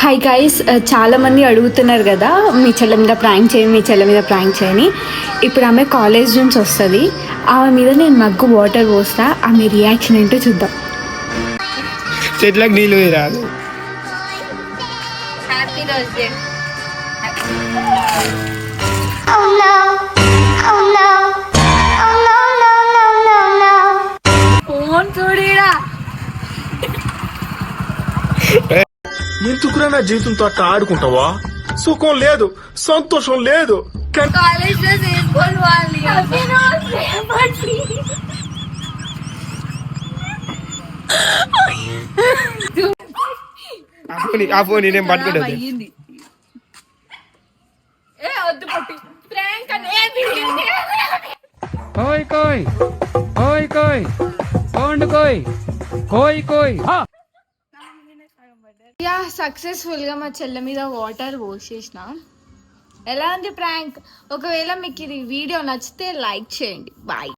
Hi guys, చాలా మంది అడుగుతున్నారు కదా మీ చెల్లె మీద ప్రాంక్ చేయండి, మీ చెల్లె మీద ప్రాంక్ చేయని. ఇప్పుడు ఆమె కాలేజ్ నుంచి వస్తుంది, ఆమె మీద నేను మగ్గు వాటర్ పోస్తా, ఆమె రియాక్షన్ ఏంటో చూద్దాం. చెట్లకు నీళ్ళు రాదు. ఫోన్ చూడిరా. ఎందుకురా నా జీవితంతో అట్లా ఆడుకుంటావా? సుఖం లేదు, సంతోషం లేదు. ఆ ఫోన్ నేను పట్టుకుంటా. कोई कोई कोई कोई कौन कोई कोई कोई యా, సక్సెస్ఫుల్గా మా చెల్లె మీద వాటర్ పోసేసిన. ఎలా ఉంది ప్రాంక్? ఒకవేళ మీకు ఇది వీడియో నచ్చితే లైక్ చేయండి. బాయ్.